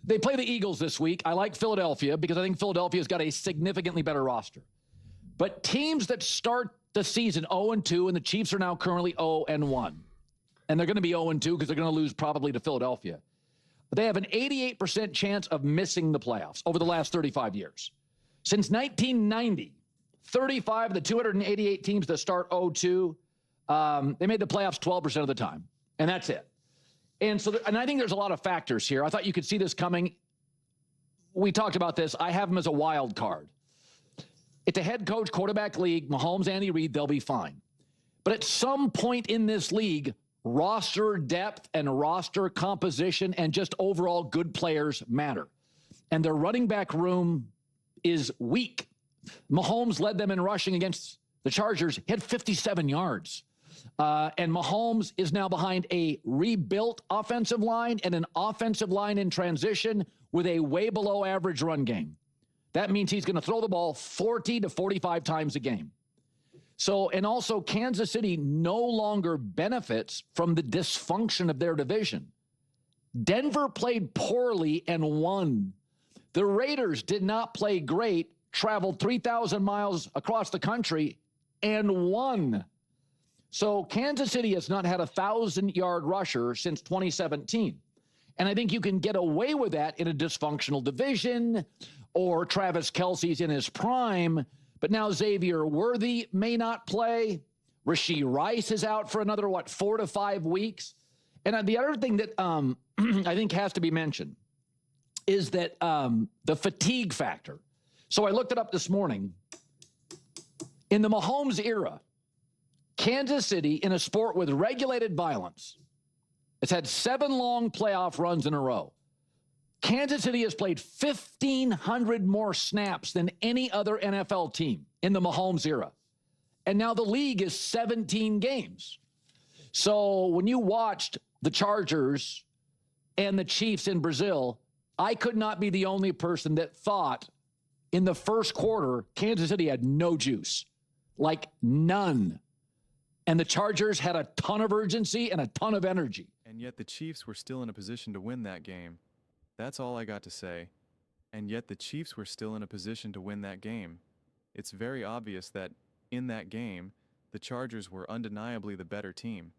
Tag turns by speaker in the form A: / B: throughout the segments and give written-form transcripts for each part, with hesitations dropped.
A: They play the Eagles this week. I like Philadelphia because I think Philadelphia's got a significantly better roster. But teams that start the season 0-2, and the Chiefs are now currently 0-1, and they're going to be 0-2 because they're going to lose probably to Philadelphia. But they have an 88% chance of missing the playoffs over the last 35 years. Since 1990, 35 of the 288 teams that start 0-2, they made the playoffs 12% of the time, and that's it. And so, and I think there's a lot of factors here. I thought you could see this coming. We talked about this. I have them as a wild card. It's a head coach quarterback league. Mahomes, Andy Reid, they'll be fine. But at some point in this league, roster depth and roster composition and just overall good players matter. And their running back room is weak. Mahomes led them in rushing against the Chargers. He had 57 yards. And Mahomes is now behind a rebuilt offensive line and an offensive line in transition with a way below average run game. That means he's going to throw the ball 40 to 45 times a game. So, and also Kansas City no longer benefits from the dysfunction of their division. Denver played poorly and won. The Raiders did not play great, traveled 3,000 miles across the country and won. So Kansas City has not had a 1,000-yard rusher since 2017. And I think you can get away with that in a dysfunctional division, or Travis Kelce's in his prime. But now Xavier Worthy may not play. Rashee Rice is out for another, 4 to 5 weeks. And the other thing that I think has to be mentioned is that the fatigue factor. So I looked it up this morning. In the Mahomes era, Kansas City, in a sport with regulated violence, has had 7 long playoff runs in a row. Kansas City has played 1,500 more snaps than any other NFL team in the Mahomes era. And now the league is 17 games. So when you watched the Chargers and the Chiefs in Brazil, I could not be the only person that thought in the first quarter, Kansas City had no juice, like none. And the Chargers had a ton of urgency and a ton of energy.
B: And yet the Chiefs were still in a position to win that game. That's all I got to say. And yet the Chiefs were still in a position to win that game. It's very obvious that in that game, the Chargers were undeniably the better team.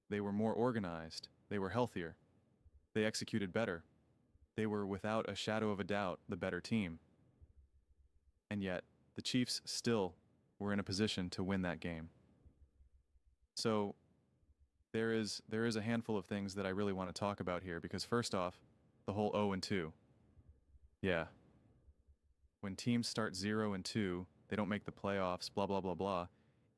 B: They were more organized. They were healthier. They executed better. They were, without a shadow of a doubt, the better team. And yet the Chiefs still were in a position to win that game. So there is a handful of things that I really want to talk about here, because first off, the whole 0-2. Yeah. When teams start 0-2, they don't make the playoffs, blah, blah, blah, blah.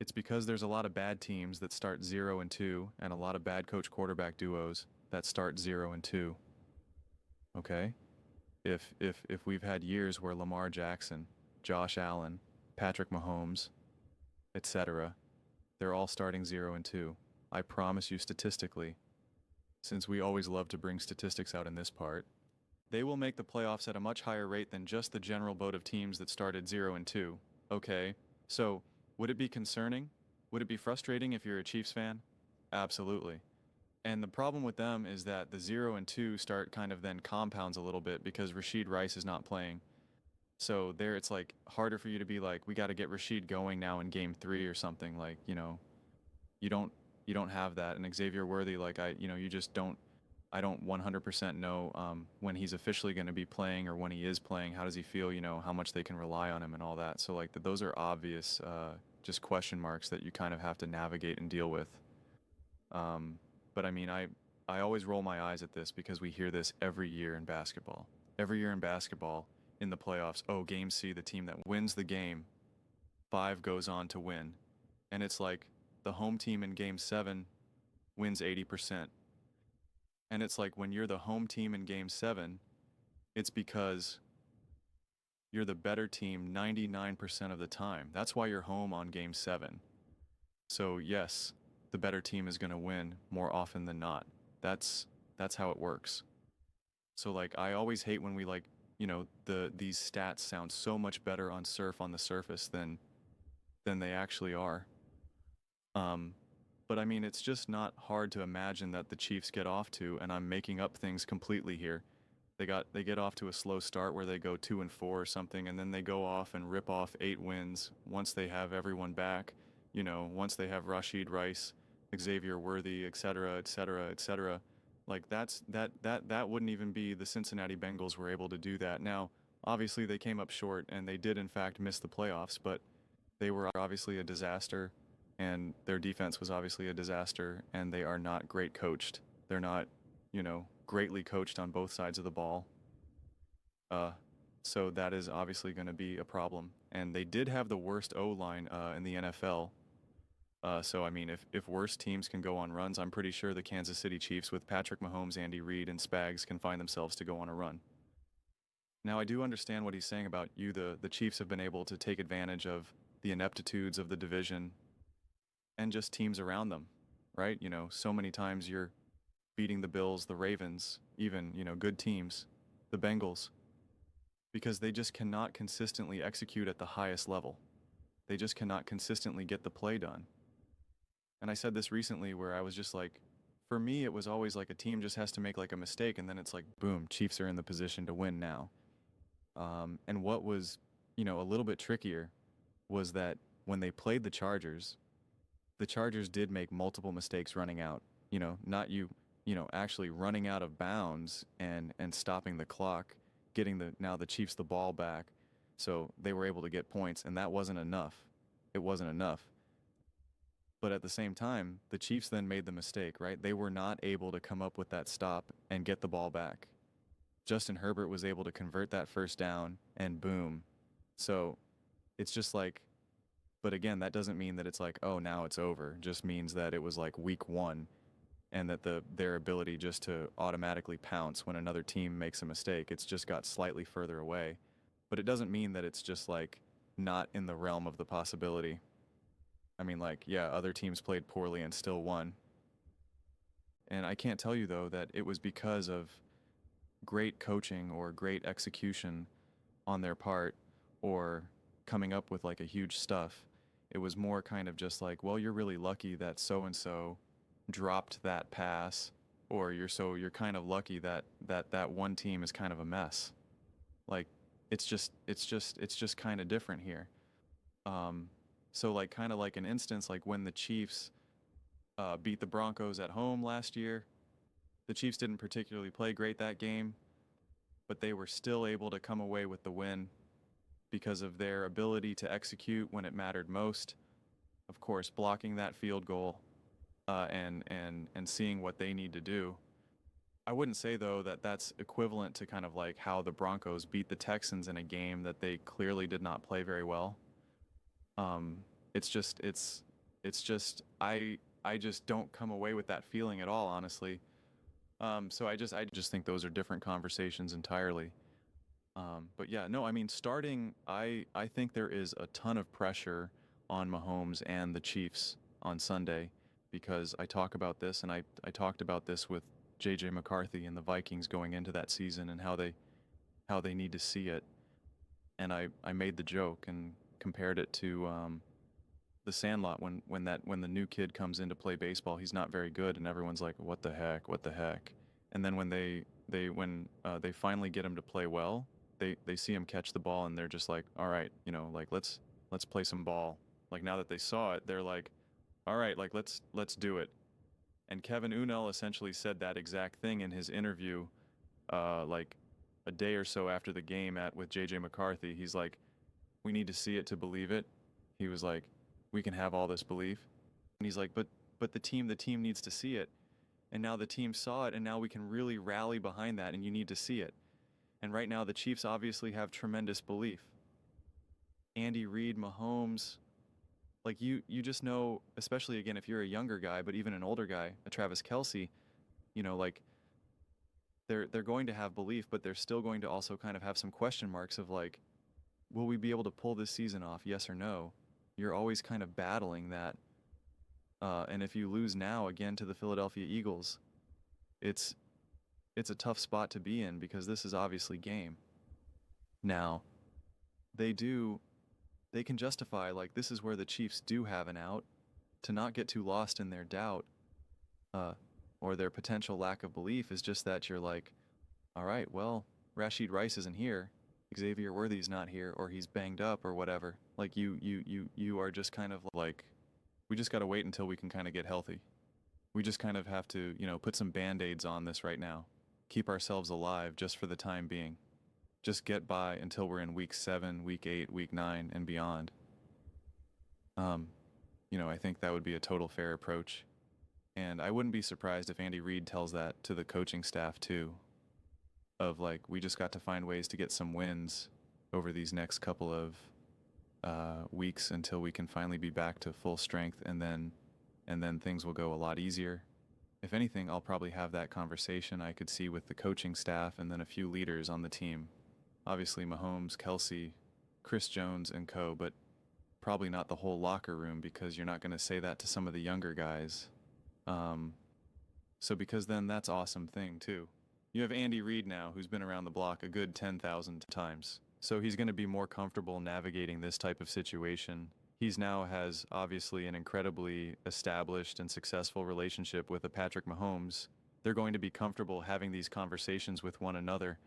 B: It's because there's a lot of bad teams that start 0-2 and a lot of bad coach quarterback duos that start 0-2. Okay? If we've had years where Lamar Jackson, Josh Allen, Patrick Mahomes, etc., they're all starting 0-2. I promise you statistically, since we always love to bring statistics out in this part, they will make the playoffs at a much higher rate than just the general boat of teams that started 0-2. Okay, so would it be concerning? Would it be frustrating if you're a Chiefs fan? Absolutely. And the problem with them is that the 0-2 start kind of then compounds a little bit because Rashee Rice is not playing. So there it's like harder for you to be like, we got to get Rashid going now in game 3 or something, like, you know, you don't have that. And Xavier Worthy, like you just don't, I don't 100% know when he's officially going to be playing or when he is playing. How does he feel, how much they can rely on him and all that. So like those are obvious just question marks that you kind of have to navigate and deal with. But I mean, I always roll my eyes at this because we hear this every year in basketball. Every year in basketball, in the playoffs, oh, game C, the team that wins the game, 5 goes on to win. And it's like the home team in game 7 wins 80%. And it's like when you're the home team in game 7, it's because you're the better team 99% of the time. That's why you're home on game 7. So yes, the better team is going to win more often than not. That's how it works. So like I always hate when we like, these stats sound so much better on the surface than they actually are. But I mean, it's just not hard to imagine that the Chiefs get off to, and I'm making up things completely here, They get off to a slow start where they go 2-4 or something, and then they go off and rip off 8 wins once they have everyone back. Once they have Rashid Rice, Xavier Worthy, et cetera, et cetera, et cetera. Like that wouldn't even be the Cincinnati Bengals were able to do that. Now, obviously they came up short and they did in fact miss the playoffs, but they were obviously a disaster, and their defense was obviously a disaster, and they are not great coached. They're not, greatly coached on both sides of the ball. Uh, so that is obviously going to be a problem. And they did have the worst O-line in the NFL. So, I mean, if worse teams can go on runs, I'm pretty sure the Kansas City Chiefs with Patrick Mahomes, Andy Reid, and Spags can find themselves to go on a run. Now, I do understand what he's saying about the Chiefs have been able to take advantage of the ineptitudes of the division and just teams around them, right? So many times you're beating the Bills, the Ravens, even, good teams, the Bengals, because they just cannot consistently execute at the highest level. They just cannot consistently get the play done. And I said this recently where I was just like, for me, it was always like a team just has to make like a mistake, and then it's like, boom, Chiefs are in the position to win now. And what was, a little bit trickier was that when they played the Chargers did make multiple mistakes running out. Not actually running out of bounds and stopping the clock, getting the Chiefs the ball back. So they were able to get points, and that wasn't enough. It wasn't enough. But at the same time, the Chiefs then made the mistake, right? They were not able to come up with that stop and get the ball back. Justin Herbert was able to convert that first down, and boom. So it's just like, but again, that doesn't mean that it's like, oh, now it's over. It just means that it was like week 1, and that their ability just to automatically pounce when another team makes a mistake, it's just got slightly further away. But it doesn't mean that it's just like not in the realm of the possibility. I mean, like, yeah, other teams played poorly and still won. And I can't tell you, though, that it was because of great coaching or great execution on their part or coming up with like a huge stuff. It was more kind of just like, well, you're really lucky that so-and-so dropped that pass, or you're kind of lucky that one team is kind of a mess. Like, it's just kind of different here. So like kind of like an instance like when the Chiefs beat the Broncos at home last year. The Chiefs didn't particularly play great that game, but they were still able to come away with the win because of their ability to execute when it mattered most. Of course, blocking that field goal and seeing what they need to do. I wouldn't say, though, that that's equivalent to kind of like how the Broncos beat the Texans in a game that they clearly did not play very well. It's just I just don't come away with that feeling at all, honestly. So I just think those are different conversations entirely. But yeah, no, I mean, starting, I think there is a ton of pressure on Mahomes and the Chiefs on Sunday, because I talk about this, and I talked about this with J.J. McCarthy and the Vikings going into that season and how they need to see it. And I made the joke and compared it to the Sandlot when the new kid comes in to play baseball, he's not very good, and everyone's like, what the heck? And then when they finally get him to play well, they see him catch the ball, and they're just like, all right, like let's play some ball. Like, now that they saw it, they're like, all right, like let's do it. And Kevin Unell essentially said that exact thing in his interview, like a day or so after the game with J.J. McCarthy. He's like, we need to see it to believe it. He was like, we can have all this belief. And he's like, but the team needs to see it. And now the team saw it, and now we can really rally behind that, and you need to see it. And right now the Chiefs obviously have tremendous belief. Andy Reid, Mahomes, like you just know, especially again if you're a younger guy, but even an older guy, a Travis Kelce, like they're going to have belief, but they're still going to also kind of have some question marks of like, will we be able to pull this season off, yes or no? You're always kind of battling that. And if you lose now again to the Philadelphia Eagles, it's a tough spot to be in, because this is obviously game. Now, they can justify, like, this is where the Chiefs do have an out, to not get too lost in their doubt or their potential lack of belief, is just that you're like, all right, well, Rashid Rice isn't here, Xavier Worthy's not here, or he's banged up or whatever. Like you are just kind of like, we just got to wait until we can kind of get healthy. We just kind of have to, put some band-aids on this right now. Keep ourselves alive just for the time being. Just get by until we're in week 7, week 8, week 9, and beyond. I think that would be a total fair approach. And I wouldn't be surprised if Andy Reid tells that to the coaching staff too. Of like, we just got to find ways to get some wins over these next couple of weeks until we can finally be back to full strength, and then things will go a lot easier. If anything, I'll probably have that conversation I could see with the coaching staff and then a few leaders on the team. Obviously Mahomes, Kelsey, Chris Jones, and co, but probably not the whole locker room, because you're not going to say that to some of the younger guys. So because then that's awesome thing too. You have Andy Reid now, who's been around the block a good 10,000 times. So he's going to be more comfortable navigating this type of situation. He's now has obviously an incredibly established and successful relationship with a Patrick Mahomes. They're going to be comfortable having these conversations with one another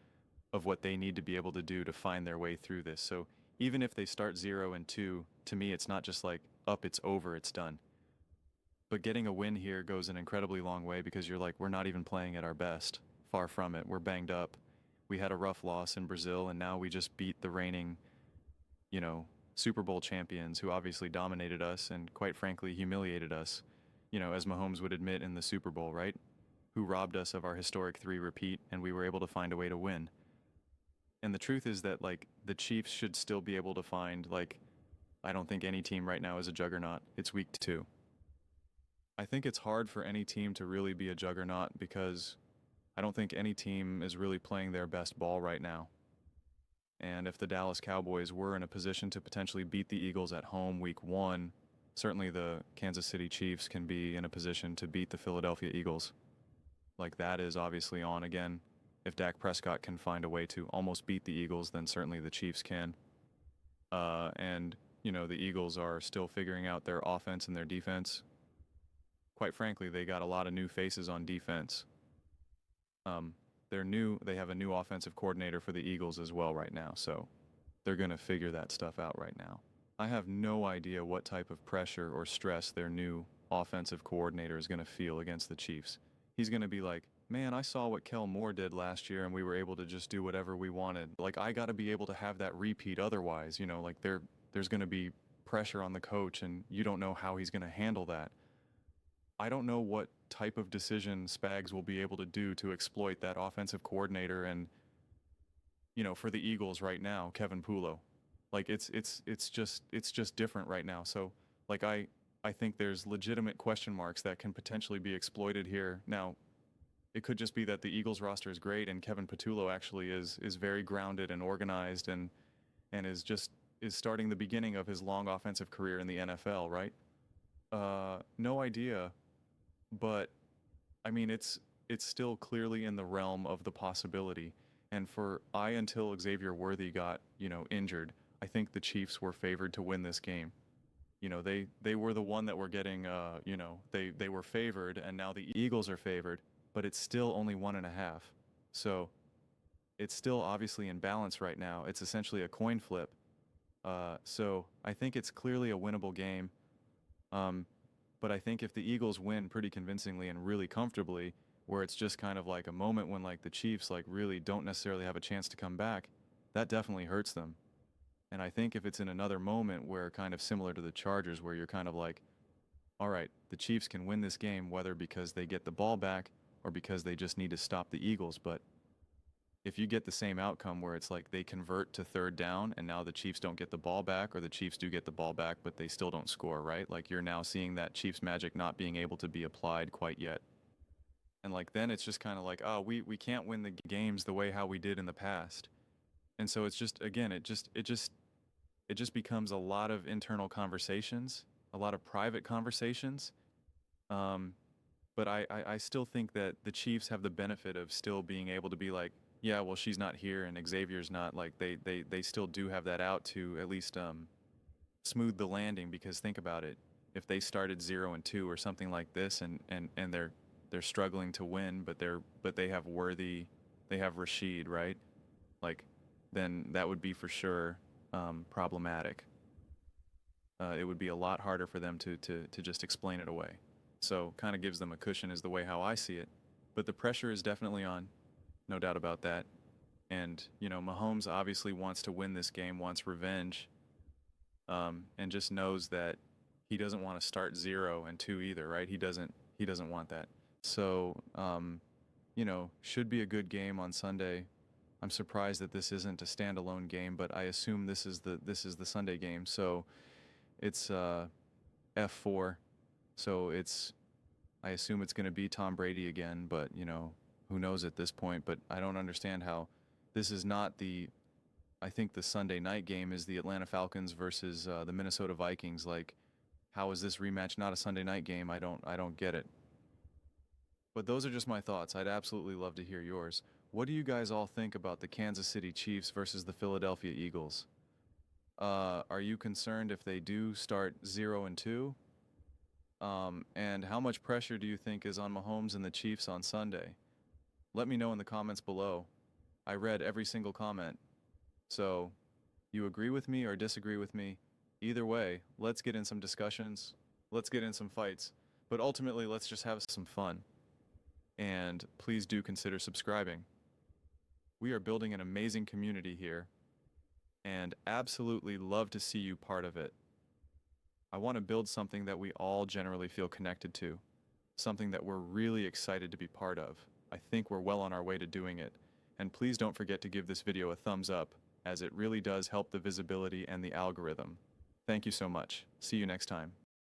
B: of what they need to be able to do to find their way through this. So even if they start 0-2, to me, it's not just like, up, it's over, it's done. But getting a win here goes an incredibly long way, because you're like, we're not even playing at our best. Far from it. We're banged up. We had a rough loss in Brazil, and now we just beat the reigning, Super Bowl champions, who obviously dominated us and quite frankly humiliated us, as Mahomes would admit in the Super Bowl, right? Who robbed us of our historic 3 repeat, and we were able to find a way to win. And the truth is that, like, the Chiefs should still be able to find, like, I don't think any team right now is a juggernaut. It's week 2. I think it's hard for any team to really be a juggernaut, because I don't think any team is really playing their best ball right now. And if the Dallas Cowboys were in a position to potentially beat the Eagles at home week 1, certainly the Kansas City Chiefs can be in a position to beat the Philadelphia Eagles. Like, that is obviously on again. If Dak Prescott can find a way to almost beat the Eagles, then certainly the Chiefs can. And the Eagles are still figuring out their offense and their defense. Quite frankly, they got a lot of new faces on defense. They have a new offensive coordinator for the Eagles as well right now, so they're going to figure that stuff out right now. I have no idea what type of pressure or stress their new offensive coordinator is going to feel against the Chiefs. He's going to be like, man, I saw what Kellen Moore did last year and we were able to just do whatever we wanted. Like, I got to be able to have that repeat otherwise, like there's going to be pressure on the coach, and you don't know how he's going to handle that. I don't know what type of decision Spags will be able to do to exploit that offensive coordinator and, for the Eagles right now, Kevin Poulo. Like, it's just different right now. So, like, I think there's legitimate question marks that can potentially be exploited here. Now, it could just be that the Eagles roster is great and Kevin Patullo actually is very grounded and organized and is starting the beginning of his long offensive career in the NFL, right? No idea. But I mean, it's still clearly in the realm of the possibility. And until Xavier Worthy got, injured, I think the Chiefs were favored to win this game. They were the one that were getting, they were favored, and now the Eagles are favored, but it's still only 1.5. So it's still obviously in balance right now. It's essentially a coin flip. So I think it's clearly a winnable game. But I think if the Eagles win pretty convincingly and really comfortably, where it's just kind of like a moment when like the Chiefs like really don't necessarily have a chance to come back, that definitely hurts them. And I think if it's in another moment where kind of similar to the Chargers, where you're kind of like, all right, the Chiefs can win this game, whether because they get the ball back or because they just need to stop the Eagles. But if you get the same outcome where it's like they convert to 3rd down and now the Chiefs don't get the ball back, or the Chiefs do get the ball back but they still don't score, right? Like, you're now seeing that Chiefs magic not being able to be applied quite yet. And like, then it's just kind of like, oh, we can't win the games the way how we did in the past. And so it's just, again, it just becomes a lot of internal conversations, a lot of private conversations. But I still think that the Chiefs have the benefit of still being able to be like, yeah, well, she's not here and Xavier's not. Like, they still do have that out to at least smooth the landing, because think about it. If they started 0-2 or something like this and they're struggling to win, but they have Worthy, they have Rashid, right? like, then that would be for sure problematic. It would be a lot harder for them to just explain it away. So kind of gives them a cushion is the way how I see it. But the pressure is definitely on, no doubt about that. And, you know, Mahomes obviously wants to win this game, wants revenge, and just knows that he doesn't want to start 0-2 either, right? He doesn't want that. So, you know, should be a good game on Sunday. I'm surprised that this isn't a standalone game, but I assume this is the Sunday game. So it's F4. So I assume it's going to be Tom Brady again, but you know, who knows at this point. But I don't understand how this is not I think the Sunday night game is the Atlanta Falcons versus the Minnesota Vikings. Like, how is this rematch not a Sunday night game? I don't get it. But those are just my thoughts. I'd absolutely love to hear yours. What do you guys all think about the Kansas City Chiefs versus the Philadelphia Eagles? Are you concerned if they do start 0-2? And how much pressure do you think is on Mahomes and the Chiefs on Sunday? Let me know in the comments below. I read every single comment. So, you agree with me or disagree with me? Either way, let's get in some discussions. Let's get in some fights. But ultimately, let's just have some fun. And please do consider subscribing. We are building an amazing community here, and absolutely love to see you part of it. I want to build something that we all generally feel connected to, something that we're really excited to be part of. I think we're well on our way to doing it. And please don't forget to give this video a thumbs up, as it really does help the visibility and the algorithm. Thank you so much. See you next time.